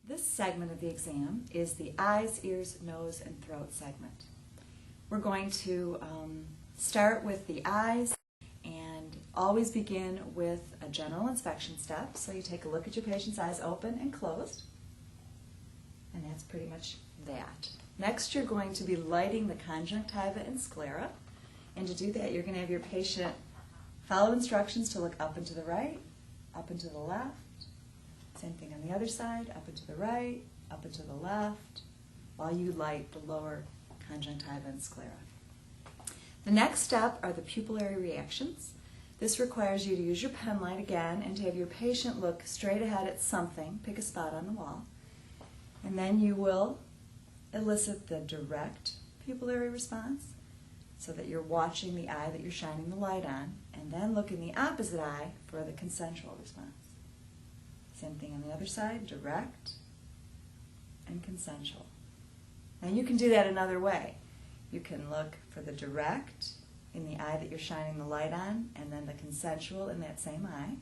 This segment of the exam is the eyes, ears, nose, and throat segment. We're going to start with the eyes and always begin with a general inspection step. So you take a look at your patient's eyes open and closed, and that's pretty much that. Next, you're going to be lighting the conjunctiva and sclera, and to do that, you're going to have your patient follow instructions to look up and to the right, up and to the left. Same thing on the other side, up and to the right, up and to the left, while you light the lower conjunctiva and sclera. The next step are the pupillary reactions. This requires you to use your pen light again and to have your patient look straight ahead at something, pick a spot on the wall, and then you will elicit the direct pupillary response so that you're watching the eye that you're shining the light on, and then look in the opposite eye for the consensual response. Same thing on the other side, direct and consensual. Now you can do that another way. You can look for the direct in the eye that you're shining the light on, and then the consensual in that same eye,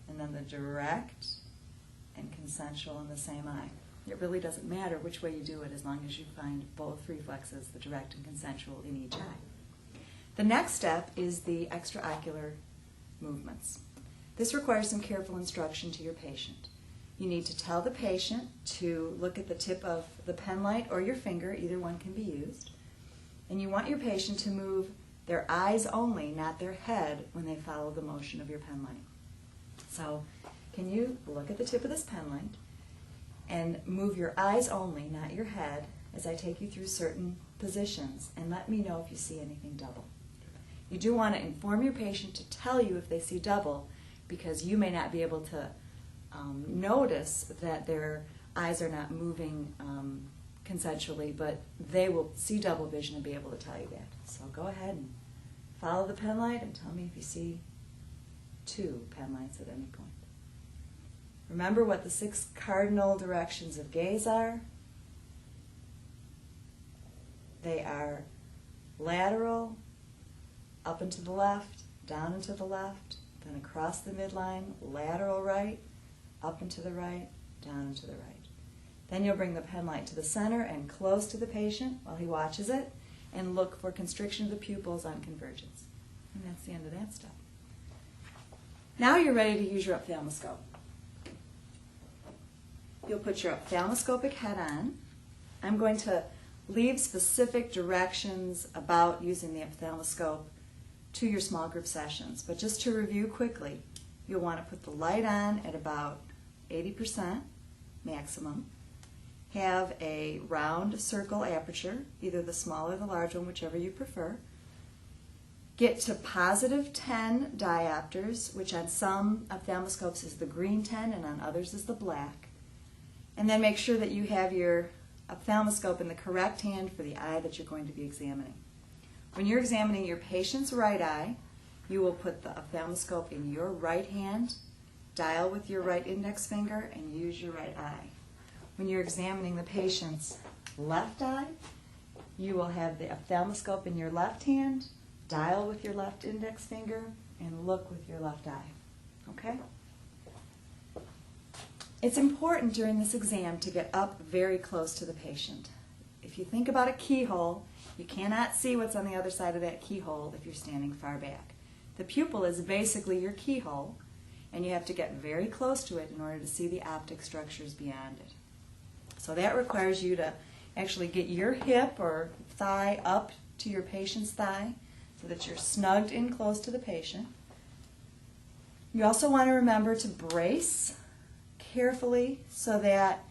and then the direct and consensual in the same eye. It really doesn't matter which way you do it as long as you find both reflexes, the direct and consensual, in each eye. The next step is the extraocular movements. This requires some careful instruction to your patient. You need to tell the patient to look at the tip of the pen light or your finger, either one can be used, and you want your patient to move their eyes only, not their head, when they follow the motion of your pen light. So, can you look at the tip of this pen light and move your eyes only, not your head, as I take you through certain positions, and let me know if you see anything double. You do want to inform your patient to tell you if they see double, because you may not be able to notice that their eyes are not moving consensually, but they will see double vision and be able to tell you that. So go ahead and follow the pen light and tell me if you see two pen lights at any point. Remember what the 6 cardinal directions of gaze are. They are lateral, up and to the left, down and to the left, then across the midline, lateral right, up and to the right, down and to the right. Then you'll bring the pen light to the center and close to the patient while he watches it, and look for constriction of the pupils on convergence. And that's the end of that step. Now you're ready to use your ophthalmoscope. You'll put your ophthalmoscopic head on. I'm going to leave specific directions about using the ophthalmoscope to your small group sessions. But just to review quickly, you'll want to put the light on at about 80% maximum. Have a round circle aperture, either the small or the large one, whichever you prefer. Get to positive 10 diopters, which on some ophthalmoscopes is the green 10 and on others is the black. And then make sure that you have your ophthalmoscope in the correct hand for the eye that you're going to be examining. When you're examining your patient's right eye, you will put the ophthalmoscope in your right hand, dial with your right index finger, and use your right eye. When you're examining the patient's left eye, you will have the ophthalmoscope in your left hand, dial with your left index finger, and look with your left eye. Okay? It's important during this exam to get up very close to the patient. If you think about a keyhole, you cannot see what's on the other side of that keyhole if you're standing far back. The pupil is basically your keyhole, and you have to get very close to it in order to see the optic structures beyond it. So that requires you to actually get your hip or thigh up to your patient's thigh so that you're snugged in close to the patient. You also want to remember to brace carefully so that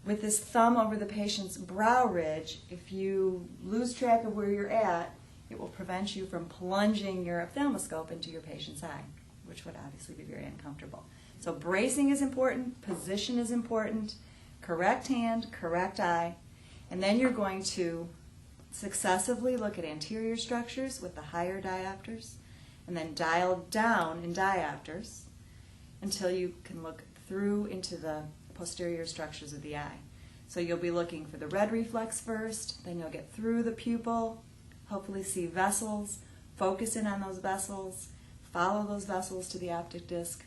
with this thumb over the patient's brow ridge, if you lose track of where you're at, it will prevent you from plunging your ophthalmoscope into your patient's eye, which would obviously be very uncomfortable. So bracing is important, position is important, correct hand, correct eye, and then you're going to successively look at anterior structures with the higher diopters, and then dial down in diopters until you can look through into the posterior structures of the eye. So you'll be looking for the red reflex first, then you'll get through the pupil, hopefully see vessels, focus in on those vessels, follow those vessels to the optic disc,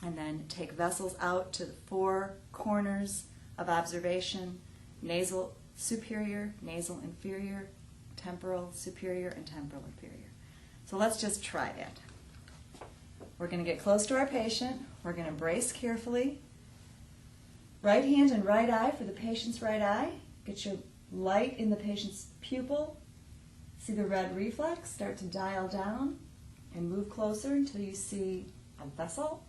And then take vessels out to the 4 corners of observation: nasal superior, nasal inferior, temporal superior, and temporal inferior. So let's just try that. We're going to get close to our patient. We're going to brace carefully. Right hand and right eye for the patient's right eye. Get your light in the patient's pupil. See the red reflex. Start to dial down and move closer until you see a vessel.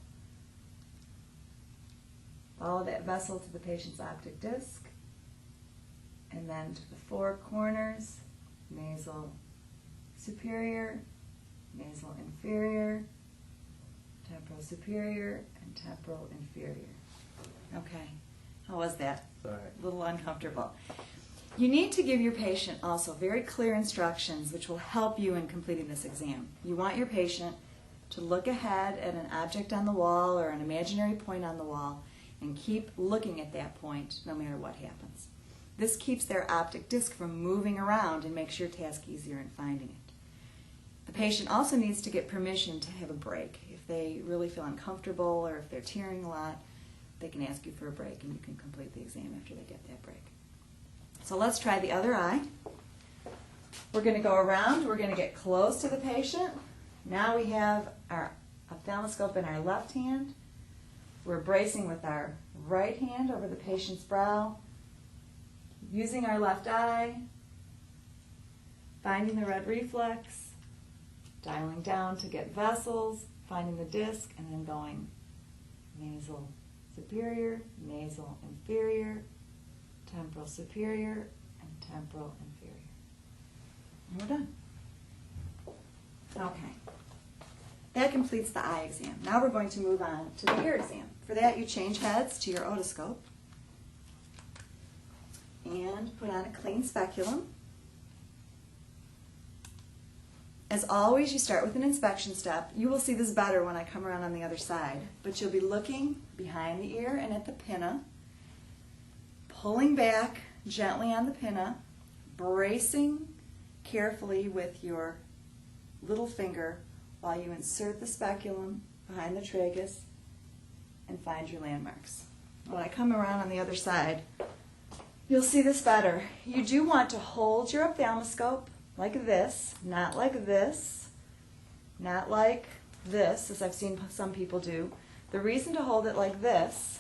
Follow that vessel to the patient's optic disc, and then to the 4 corners: nasal superior, nasal inferior, temporal superior, and temporal inferior. Okay, how was that? Sorry. A little uncomfortable. You need to give your patient also very clear instructions which will help you in completing this exam. You want your patient to look ahead at an object on the wall or an imaginary point on the wall and keep looking at that point no matter what happens. This keeps their optic disc from moving around and makes your task easier in finding it. The patient also needs to get permission to have a break. If they really feel uncomfortable or if they're tearing a lot, they can ask you for a break and you can complete the exam after they get that break. So let's try the other eye. We're going to go around. We're going to get close to the patient. Now we have our ophthalmoscope in our left hand. We're bracing with our right hand over the patient's brow, using our left eye, finding the red reflex, dialing down to get vessels, finding the disc, and then going nasal superior, nasal inferior, temporal superior, and temporal inferior. And we're done. Okay. That completes the eye exam. Now we're going to move on to the ear exam. For that, you change heads to your otoscope and put on a clean speculum. As always, you start with an inspection step. You will see this better when I come around on the other side, but you'll be looking behind the ear and at the pinna, pulling back gently on the pinna, bracing carefully with your little finger while you insert the speculum behind the tragus and find your landmarks. When I come around on the other side, you'll see this better. You do want to hold your ophthalmoscope like this, not like this, not like this, as I've seen some people do. The reason to hold it like this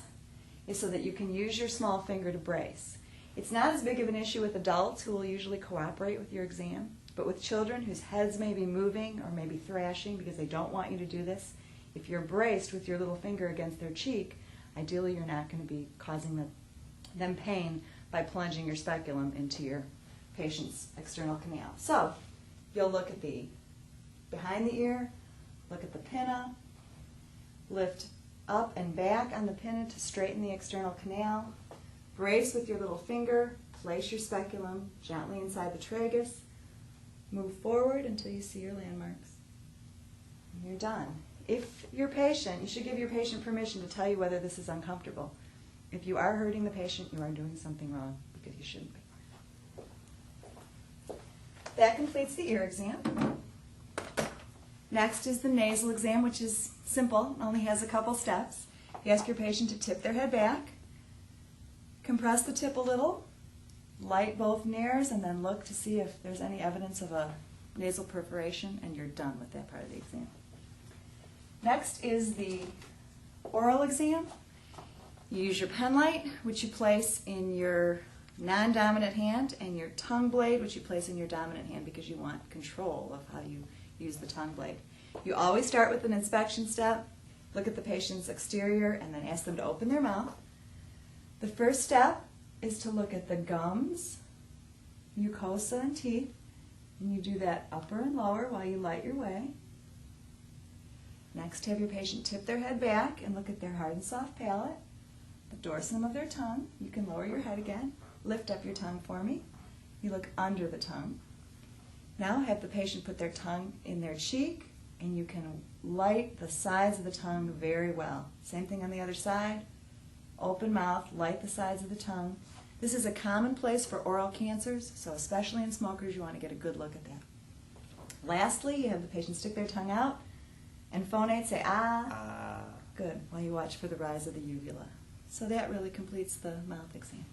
is so that you can use your small finger to brace. It's not as big of an issue with adults who will usually cooperate with your exam, but with children whose heads may be moving or may be thrashing because they don't want you to do this, if you're braced with your little finger against their cheek, ideally you're not going to be causing them pain by plunging your speculum into your patient's external canal. So you'll look at the behind the ear, look at the pinna, lift up and back on the pinna to straighten the external canal, brace with your little finger, place your speculum gently inside the tragus, move forward until you see your landmarks. And you're done. If you're patient, you should give your patient permission to tell you whether this is uncomfortable. If you are hurting the patient, you are doing something wrong because you shouldn't be. That completes the ear exam. Next is the nasal exam, which is simple, only has a couple steps. You ask your patient to tip their head back, compress the tip a little, light both nares, and then look to see if there's any evidence of a nasal perforation, and you're done with that part of the exam. Next is the oral exam. You use your pen light, which you place in your non-dominant hand, and your tongue blade, which you place in your dominant hand because you want control of how you use the tongue blade. You always start with an inspection step, look at the patient's exterior, and then ask them to open their mouth. The first step is to look at the gums, mucosa, and teeth, and you do that upper and lower while you light your way. Next, have your patient tip their head back and look at their hard and soft palate, the dorsum of their tongue. You can lower your head again. Lift up your tongue for me. You look under the tongue. Now have the patient put their tongue in their cheek, and you can light the sides of the tongue very well. Same thing on the other side. Open mouth, light the sides of the tongue. This is a common place for oral cancers, so especially in smokers, you want to get a good look at that. Lastly, you have the patient stick their tongue out and phonate, say ah. Good, while you watch for the rise of the uvula. So that really completes the mouth exam.